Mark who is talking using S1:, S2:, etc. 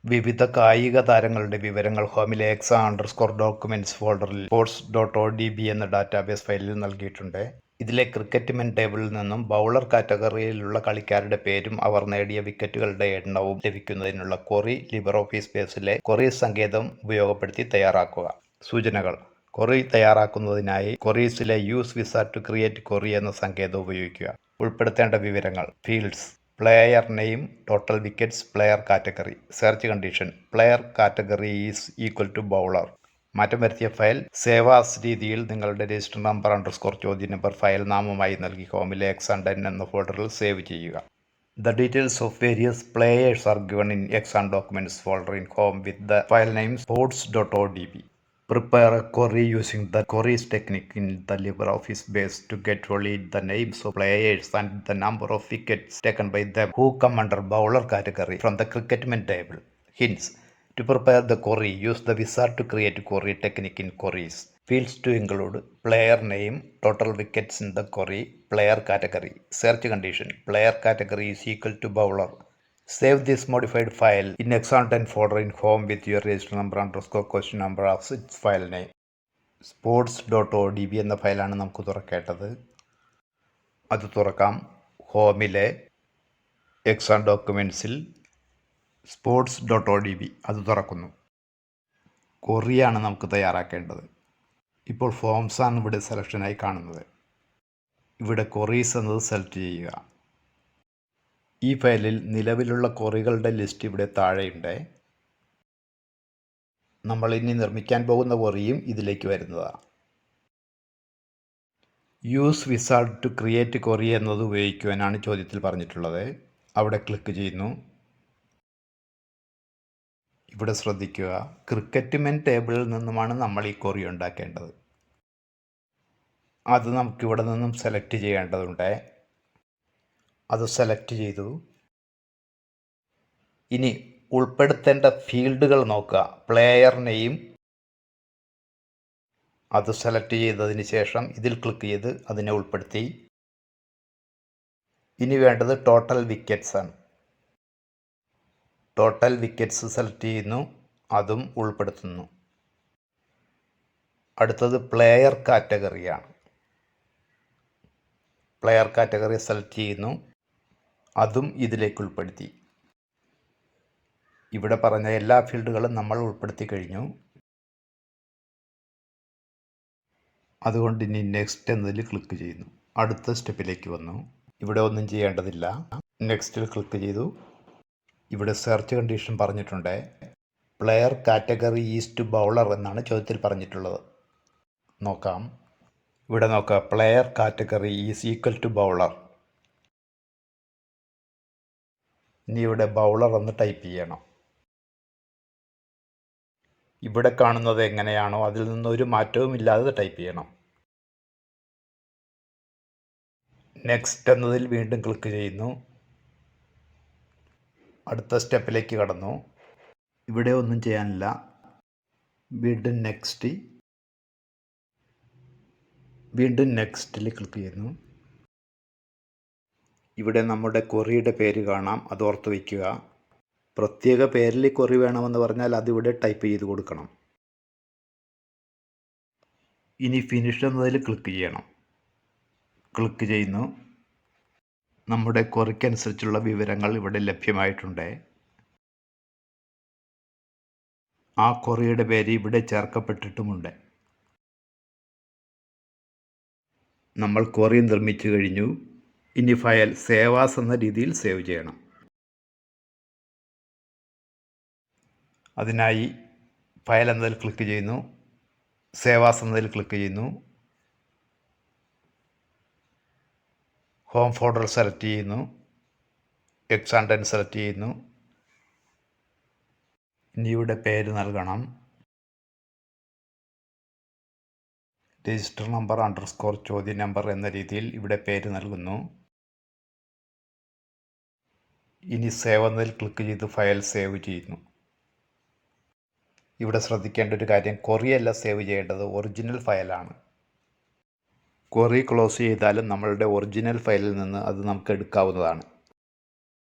S1: വിവിധ കായിക താരങ്ങളുടെ വിവരങ്ങൾ ഹോമിലെ exa_documents ഫോൾഡറിൽ sports.odb എന്ന ഡാറ്റാബേസ് ഫയലിൽ നൽകിയിട്ടുണ്ട്. ഇതിലെ ക്രിക്കറ്റ് മെൻ ടേബിളിൽ നിന്നും ബൗളർ കാറ്റഗറിയിലുള്ള കളിക്കാരുടെ പേരും അവർ നേടിയ വിക്കറ്റുകളുടെ എണ്ണവും ലഭിക്കുന്നതിനുള്ള ക്വറി ലിബ്രെഓഫീസ് ബേസിലെ ക്വറീസ് സങ്കേതം ഉപയോഗപ്പെടുത്തി തയ്യാറാക്കുക. സൂചനകൾ: ക്വറി തയ്യാറാക്കുന്നതിനായി ക്വറീസിലെ use wizard to create query എന്ന സങ്കേതം ഉപയോഗിക്കുക. ഉൾപ്പെടുത്തേണ്ട വിവരങ്ങൾ: fields, player name, total wickets, player category. Search condition: player category is equal to bowler. മാറ്റം വരുത്തിയ ഫയൽ സേവ് ആസ് രീതിയിൽ നിങ്ങളുടെ രജിസ്റ്റർ നമ്പർ ചോദ്യ നമ്പർ ഫയൽ നാമമായി നൽകി ഹോമിലെ exa_10 എന്ന ഫോൾഡറിൽ സേവ് ചെയ്യുക. The details of various players are given in exa_documents folder in home with the file name sports.odb. Prepare a query using the queries technique in the LibreOffice base to get only the names of players and the number of wickets taken by them who come under bowler category from the cricket men table. Hints: to prepare the query, use the wizard to create query technique in queries. Fields to include player name, total wickets in the query, player category. Search condition: player category is equal to bowler. Save this modified file in exa_10 folder in home with your register number question number as its file name. sports.odb എന്ന ഫയലാണ് നമുക്ക് തുറക്കേണ്ടത്. അത് തുറക്കാം. ഹോമിലെ exa_documentsൽ sports.odb അത് തുറക്കുന്നു. ക്വറിയാണ് നമുക്ക് തയ്യാറാക്കേണ്ടത്. ഇപ്പോൾ forms ആണ് ഇവിടെ സെലക്ഷനായി കാണുന്നത്. ഇവിടെ ക്വറീസ് എന്നത് സെലക്ട് ചെയ്യുക. ഈ ഫയലിൽ നിലവിലുള്ള ക്വറികളുടെ ലിസ്റ്റ് ഇവിടെ താഴെയുണ്ട്. നമ്മൾ ഇനി നിർമ്മിക്കാൻ പോകുന്ന ക്വറിയും ഇതിലേക്ക് വരുന്നതാണ്. Use wizard to create query എന്നത് ഉപയോഗിക്കുവാനാണ് ചോദ്യത്തിൽ പറഞ്ഞിട്ടുള്ളത്. അവിടെ ക്ലിക്ക് ചെയ്യുന്നു. ഇവിടെ ശ്രദ്ധിക്കുക, ക്രിക്കറ്റ് മെൻ ടേബിളിൽ നിന്നുമാണ് നമ്മൾ ഈ ക്വറി ഉണ്ടാക്കേണ്ടത്. അത് നമുക്കിവിടെ നിന്നും സെലക്ട് ചെയ്യേണ്ടതുണ്ട്. അത് സെലക്ട് ചെയ്തു. ഇനി ഉൾപ്പെടുത്തേണ്ട ഫീൽഡുകൾ നോക്കുക. പ്ലെയർ നെയിം അത് സെലക്ട് ചെയ്തതിന് ശേഷം ഇതിൽ ക്ലിക്ക് ചെയ്ത് അതിനെ ഉൾപ്പെടുത്തി. ഇനി വേണ്ടത് ടോട്ടൽ വിക്കറ്റ്സ് ആണ്. ടോട്ടൽ വിക്കറ്റ്സ് സെലക്ട് ചെയ്യുന്നു, അതും ഉൾപ്പെടുത്തുന്നു. അടുത്തത് പ്ലെയർ കാറ്റഗറിയാണ്. പ്ലെയർ കാറ്റഗറി സെലക്ട് ചെയ്യുന്നു, അതും ഇതിലേക്ക് ഉൾപ്പെടുത്തി. ഇവിടെ പറഞ്ഞ എല്ലാ ഫീൽഡുകളും നമ്മൾ ഉൾപ്പെടുത്തി കഴിഞ്ഞു. അതുകൊണ്ട് ഇനി നെക്സ്റ്റ് എന്നതിൽ ക്ലിക്ക് ചെയ്യുന്നു. അടുത്ത സ്റ്റെപ്പിലേക്ക് വന്നു. ഇവിടെ ഒന്നും ചെയ്യേണ്ടതില്ല. നെക്സ്റ്റിൽ ക്ലിക്ക് ചെയ്തു. ഇവിടെ സെർച്ച് കണ്ടീഷൻ പറഞ്ഞിട്ടുണ്ട്. Player category is to bowler എന്നാണ് ചോദ്യത്തിൽ പറഞ്ഞിട്ടുള്ളത്. നോക്കാം. ഇവിടെ നോക്കാം, player category is equal to bowler. ഇനി ഇവിടെ ബൗളർ എന്ന് ടൈപ്പ് ചെയ്യണം. ഇവിടെ കാണുന്നത് എങ്ങനെയാണോ അതിൽ നിന്നൊരു മാറ്റവും ഇല്ലാതെ ടൈപ്പ് ചെയ്യണം. നെക്സ്റ്റ് എന്നതിൽ വീണ്ടും ക്ലിക്ക് ചെയ്യുന്നു. അടുത്ത സ്റ്റെപ്പിലേക്ക് കടന്നു. ഇവിടെ ഒന്നും ചെയ്യാനില്ല. വീണ്ടും നെക്സ്റ്റിൽ ക്ലിക്ക് ചെയ്യുന്നു. ഇവിടെ നമ്മുടെ ക്വറിയുടെ പേര് കാണാം, അത് ഓർത്ത് വയ്ക്കുക. പ്രത്യേക പേരിൽ ക്വറി വേണമെന്ന് പറഞ്ഞാൽ അതിവിടെ ടൈപ്പ് ചെയ്ത് കൊടുക്കണം. ഇനി ഫിനിഷ് എന്നതിൽ ക്ലിക്ക് ചെയ്യണം. ക്ലിക്ക് ചെയ്യുന്നു. നമ്മുടെ ക്വറിക്കനുസരിച്ചുള്ള വിവരങ്ങൾ ഇവിടെ ലഭ്യമായിട്ടുണ്ട്. ആ ക്വറിയുടെ പേര് ഇവിടെ ചേർക്കപ്പെട്ടിട്ടുമുണ്ട്. നമ്മൾ ക്വറി നിർമ്മിച്ചു കഴിഞ്ഞു. ഇനി ഫയൽ സേവ് ആസ് എന്ന രീതിയിൽ സേവ് ചെയ്യണം. അതിനായി ഫയൽ എന്നതിൽ ക്ലിക്ക് ചെയ്യുന്നു. സേവ് ആസ് എന്നതിൽ ക്ലിക്ക് ചെയ്യുന്നു. ഹോം ഫോൾഡർ സെലക്ട് ചെയ്യുന്നു. exa_10 സെലക്ട് ചെയ്യുന്നു. ഇനി ഇവിടെ പേര് നൽകണം. രജിസ്റ്റർ നമ്പർ ചോദ്യ നമ്പർ എന്ന രീതിയിൽ ഇവിടെ പേര് നൽകുന്നു. ഇനി സേവ് എന്നതിൽ ക്ലിക്ക് ചെയ്ത് ഫയൽ സേവ് ചെയ്യുന്നു. ഇവിടെ ശ്രദ്ധിക്കേണ്ട ഒരു കാര്യം, ക്വറിയല്ല സേവ് ചെയ്യേണ്ടത്, ഒറിജിനൽ ഫയലാണ്. ക്വറി ക്ലോസ് ചെയ്താലും നമ്മളുടെ ഒറിജിനൽ ഫയലിൽ നിന്ന് അത് നമുക്ക് എടുക്കാവുന്നതാണ്.